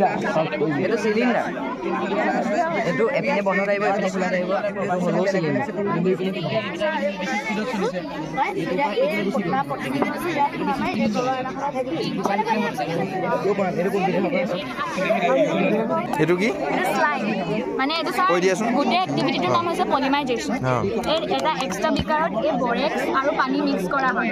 এইটো চিলিণ্ডাৰ এইটো এপিনে বন্ধ থাকিব এপিনে খোলা থাকিব হ'লেও চিলিণ্ডাৰ এইটো কি মানে এইটো গোটেই এক্টিভিটিটোৰ নাম হৈছে পলিমাইজেশ্যন এটা এক্সট্ৰা বিকাৰত এই বৰেক্স আৰু পানী মিক্স কৰা হয়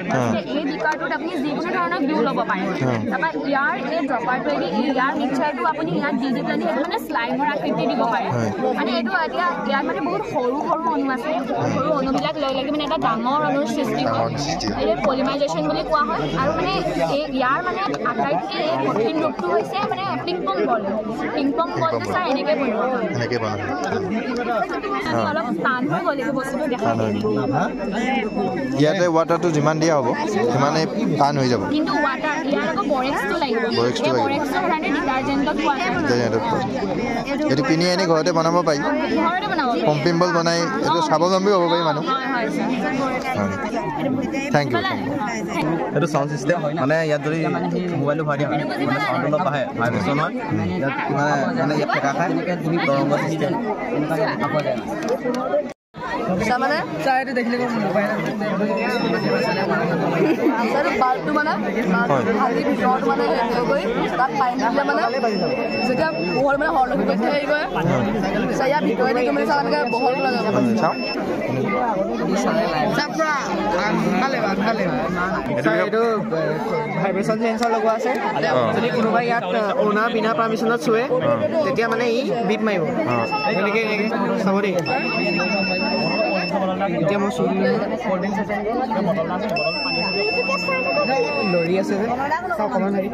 এই বিকাৰটোত আপুনি যিকোনো ধৰণৰ গ্লু ল'ব পাৰে তাৰপৰা ইয়াৰ এই ড্ৰপাৰটোৱেদি ইয়াৰ মিক্সাৰটো আপুনি ইয়াত দি পেলাই সেইটো মানে শ্লাইমৰ আকৃতি দিব পাৰে মানে এইটো এতিয়া ইয়াত মানে বহুত সৰু সৰু অণু আছে সৰু অণুবিলাক লৈ লাগি মানে এটা ডাঙৰ অণুৰ সৃষ্টি হয় এই পলিমাইজেশ্যন বুলি কোৱা হয় আৰু মানে ইয়াৰ মানে আটাইতকৈ এই কঠিন ৰূপটো হৈছে মানে পিংপং বলটো চাই এনেকৈ বনোৱা অলপ টান হৈ গ'ল এইটো বস্তুটো দেখা ইয়াতে ৱাটাৰটো যিমান দিয়া হ'ব সিমানে টান হৈ যাব কিন্তু ৱাটাৰ ইয়াৰ আকৌ বৰেক্সটো লাগিব বৰেক্সটো কাৰণে ডিটাৰজেণ্টত পোৱা এইটো কিনি আনি ঘৰতে বনাব পাৰি পম্পিং বল বনাই এইটো স্বাৱলম্বী হ'ব পাৰি মানুহ থেংক ইউ এইটো চাউণ্ড চিষ্টেম মানে ইয়াত যদি মোবাইলটো ভৰাই দিয়া হয় মানে চাউণ্ড অলপ আহে ভাইব্ৰেশ্যন হয় ইয়াত মানে ইয়াত ঠেকা খাই তৰংগ চিষ্টেম মানে চাইটো দেখিলে বাল্বটো মানে ভাঙি ভিতৰত মানে গৈ তাত পানী দিলে মানে যেতিয়া পোহৰ মানে হৰলকি গৈ হেৰি কৰে ইয়াৰ ভিতৰেদি মানে চাওঁ এনেকৈ বহল ওলাই যাব এইটো ভাইব্ৰেশ্যন চেঞ্চৰ লগোৱা আছে যদি কোনোবাই ইয়াত অ'নাৰ বিনা পাৰ্মিশ্যনত চুৱে তেতিয়া মানে ই বিপ মাৰিব এনেকৈ চাব দেই এতিয়া মই লৰি আছে যে অকণমান হেৰি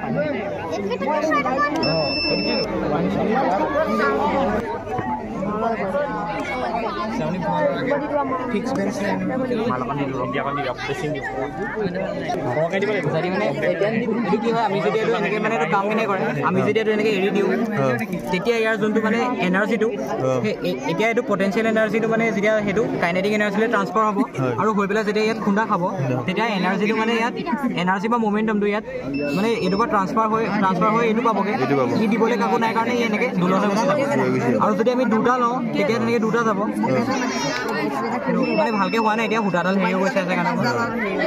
আমি যদি এনেকৈ মানে এইটো কাম কেনেকৈ কৰে আমি যদি এইটো এনেকৈ এৰি দিওঁ তেতিয়া ইয়াৰ যোনটো মানে এনাৰ্জিটো এতিয়া এইটো পটেঞ্চিয়েল এনাৰ্জিটো মানে যেতিয়া সেইটো কাইনেটিক এনাৰ্জিলৈ ট্ৰান্সফাৰ হ'ব আৰু হৈ পেলাই যেতিয়া ইয়াত খুন্দা খাব তেতিয়া এনাৰ্জিটো মানে ইয়াত এনাৰ্জি বা মমেণ্টামটো ইয়াত মানে এইটোৰ পৰা ট্ৰান্সফাৰ হৈ এইটো পাবগৈ ই দিবলৈ কাকো নাই কাৰণে ই এনেকৈ দুললৈ গুচি যাব আৰু যদি আমি দুটা লওঁ তেতিয়া তেনেকৈ দুটা যাব মানে ভালকৈ হোৱা নাই এতিয়া সূতাডাল হেৰি গৈছে আছে কাৰণে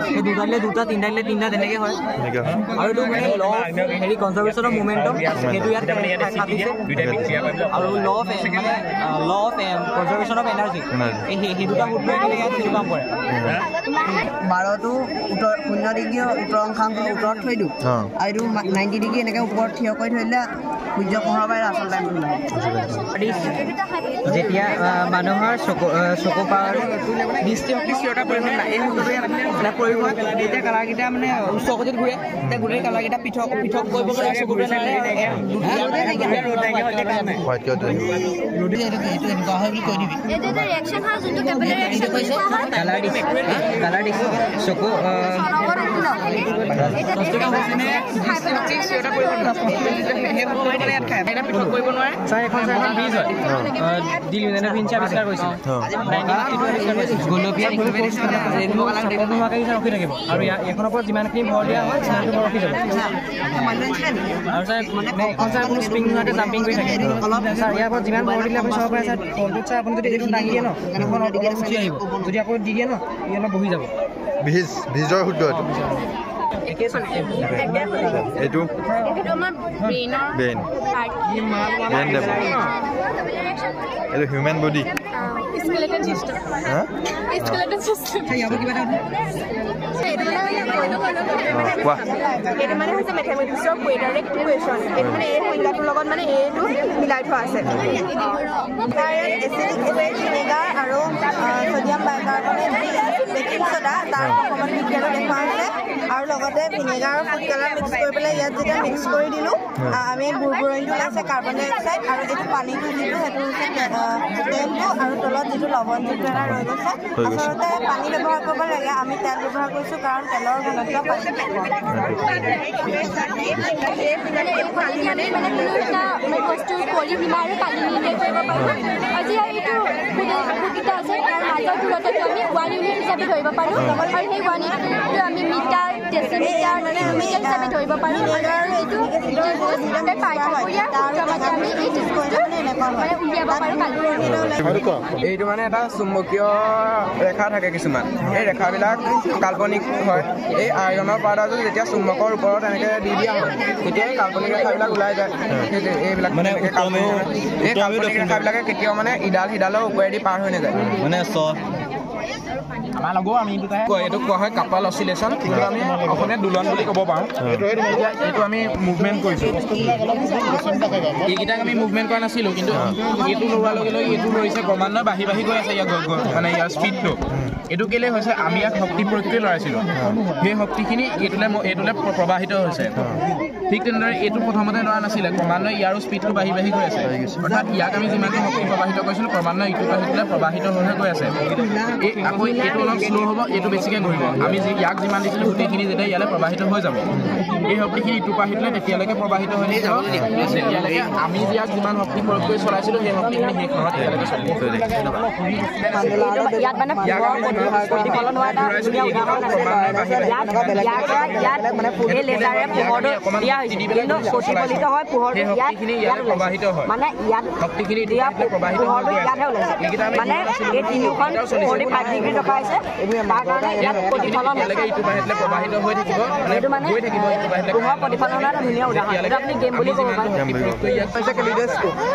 সেই দুটা দিলে দুটা তিনিটা দিলে তিনিটা তেনেকৈ হয় আৰু এইটো মানে ল হেৰি কনজাৰ্ভেশ্যনৰ মুভমেণ্টটো সেইটো ইয়াত খাটিছে আৰু law of conservation of energy সেই দুটা সূত্ৰই দিলে ইয়াত সেইটো কাম কৰে 12:0 ডিগ্ৰী উত্তৰ অংশাংশ উত্তৰত থৈ দিওঁ আৰু 90 ডিগ্ৰী এনেকৈ ওপৰত থিয় কৰি থৈ দিলে সূৰ্য পোহৰৰ বাহিৰে আচল টাইমটো নহয় যেতিয়া মানুহৰ চকু পাৱাৰ দৃষ্টিশক্তিটা পৰিমাণ নাই এই সূত্ৰটো মানে প্ৰয়োগ হয় তেতিয়া কালাৰকেইটা মানে উচ্চ গতিত ঘূৰে তেতিয়া গোটেই কালাৰকেইটা পৃথক পৃথক কৰিব গ'লে চকুটো চকু কৰিব নোৱাৰে ছাৰ এখন বীজ হয় দিলুজেনে ফিঞ্চে আৱিষ্কাৰ কৰিছিল গোলপীয়া ৰখি থাকিব আৰু এইখনৰ পৰা যিমানখিনি ভৰ দিয়া হয় সিমানটো ৰখি যাব আৰু ছাৰ এখন ছাৰ আপুনি স্প্ৰিং নোহোৱাকৈ জাম্পিং কৰি থাকে ছাৰ ইয়াৰ পৰা যিমান ভৰ দিলে আপুনি চাব পাৰে ছাৰ তলটোত ছাৰ আপুনি যদি এইখন দাঙি দিয়ে ন এখন উঠি আহিব যদি আকৌ দি দিয়ে ন ই অলপ বহি যাব বীজৰ সূত্ৰ এইটো এইটো human body skeleton system skeleton system এটা মানে হৈছে ম্যাথমেটিক্সৰ কোৱাড্ৰেটিক ইকুৱেশ্যন এটা মানে এই সংজ্ঞাটোৰ লগত মানে এইটো মিলাই থোৱা আছে এচিডিক বেছ ভিনেগাৰ আৰু সোডিয়াম বাইকাৰ্বনেট বেকিং সোডা তাৰ অকণমান বিজ্ঞানত দেখুওৱা হৈছে আৰু লগতে ভিনেগাৰ আৰু ফুড কালাৰ মিক্স কৰি পেলাই ইয়াত যেতিয়া মিক্স কৰি দিলোঁ আমি বুৰবুৰণিটো ওলাইছে কাৰ্বন ডাই অক্সাইড আৰু এইটো পানীটো যিটো সেইটো হৈছে তেলটো আৰু তলত যিটো লৱণযুক্ত এটা ৰৈ গৈছে আচলতে পানী ব্যৱহাৰ কৰিব লাগে আমি তেল ব্যৱহাৰ কৰিছোঁ কাৰণ তেলৰ ঘনত্ব বস্তু পলিমিমাৰ পানী নিৰ্ণয় কৰিব পাৰোঁ আজি এইটো আছে তাৰ মাজত দূৰত্বটো আমি 1 ইউনিট হিচাপে ধৰিব পাৰোঁ আৰু সেই 1 ইউনিটটো আমি মিটাৰ ডেচিমিটাৰ মিটাৰ হিচাপে ধৰিব পাৰোঁ আৰু এইটো পাইথাগোৰীয়া সূত্ৰৰ মতে আমি এই ডিষ্টেন্সটো মানে উলিয়াব পাৰোঁ। এইটো মানে এটা চুম্বকীয় ৰেখা থাকে কিছুমান এই ৰেখাবিলাক কাল্পনিক হয় এই আইৰণৰ পাউডাৰটো যেতিয়া চুম্বকৰ ওপৰত এনেকৈ দি দিয়া হয় তেতিয়াই কাল্পনিক ৰেখাবিলাক ওলাই যায় এইবিলাক মানে এই কাল্পনিক ৰেখাবিলাকে কেতিয়াও মানে ইডাল সিডালৰ ওপৰেদি পাৰ হৈ নাযায় মানে আমাৰ লগো আমি এইটো কোৱা হয় কাপাল অচিলেশ্যন কিন্তু আমি অসমীয়াত দোলন বুলি ক'ব পাৰোঁ এইটো আমি মুভমেণ্ট কৰিছোঁ এইকেইটাক আমি মুভমেণ্ট কৰা নাছিলোঁ কিন্তু এইটো লোৱাৰ লগে লগে এইটো লৈছে ক্ৰমান্বয়ে বাঢ়ি বাঢ়ি গৈ আছে ইয়াৰ মানে ইয়াৰ স্পীডটো এইটো কেলৈ হৈছে আমি ইয়াক শক্তি প্ৰয়োগ কৰি লৰাইছিলোঁ সেই শক্তিখিনি এইটোলৈ প্ৰবাহিত হৈছে ঠিক তেনেদৰে এইটো প্ৰথমতে লোৱা নাছিলে ক্ৰমান্বয়ে ইয়াৰো স্পীডটো বাঢ়ি বাঢ়ি গৈ আছে অৰ্থাৎ ইয়াক আমি যিমানটো শক্তি প্ৰবাহিত কৰিছিলোঁ ক্ৰমান্বয়ে ইটো পাহিটোলৈ প্ৰবাহিত হৈ গৈ আছে আকৌ এইটো অলপ শ্ল' হ'ব এইটো বেছিকৈ ঘূৰিব আমি ইয়াক যিমান দিছিলোঁ গোটেইখিনি যেতিয়া ইয়ালৈ প্ৰবাহিত হৈ যাব এই শক্তিখিনি ইটো পাহিটোলৈ তেতিয়ালৈকে প্ৰবাহিত হৈ থাকিব তেতিয়ালৈকে আমি ইয়াক যিমান শক্তি প্ৰয়োগ কৰি চলাইছিলোঁ সেই শক্তিখিনি সেইখনত এতিয়ালৈকে চলি প্ৰবাহিত হয় মানে ইয়াত শক্তিখিনি প্ৰবাহিত হৈ প্ৰবাহিত হৈ থাকিব গৈ থাকিব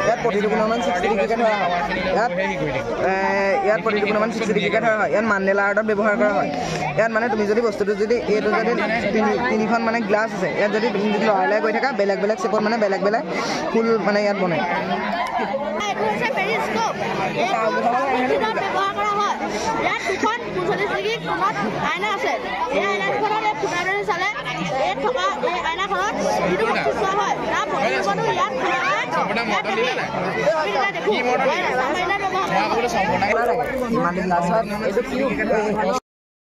ইয়াত প্ৰতিটো গুণমান 60 ডিগ্ৰী হয় ইয়াত প্ৰতিটো গুণমান 60 ডিগ্ৰী হয় ইয়াত মাণ্ডেলা আৰ্টত ব্যৱহাৰ কৰা হয় ইয়াত মানে তুমি যদি বস্তুটো যদি এইটো যদি তিনিখন মানে গ্লাছ আছে ইয়াত যদি লৰাই লৰাই গৈ থাকা বেলেগ বেলেগ চেপত মানে বেলেগ বেলেগ ফুল মানে ইয়াত বনে আইনা আছে এই আইনাখনত এই ফুটাডাল চালে এই থকা এই আইনাখনত যিটো বস্তু চোৱা হয় তাৰ প্ৰতিটো ইয়াত কি মডেল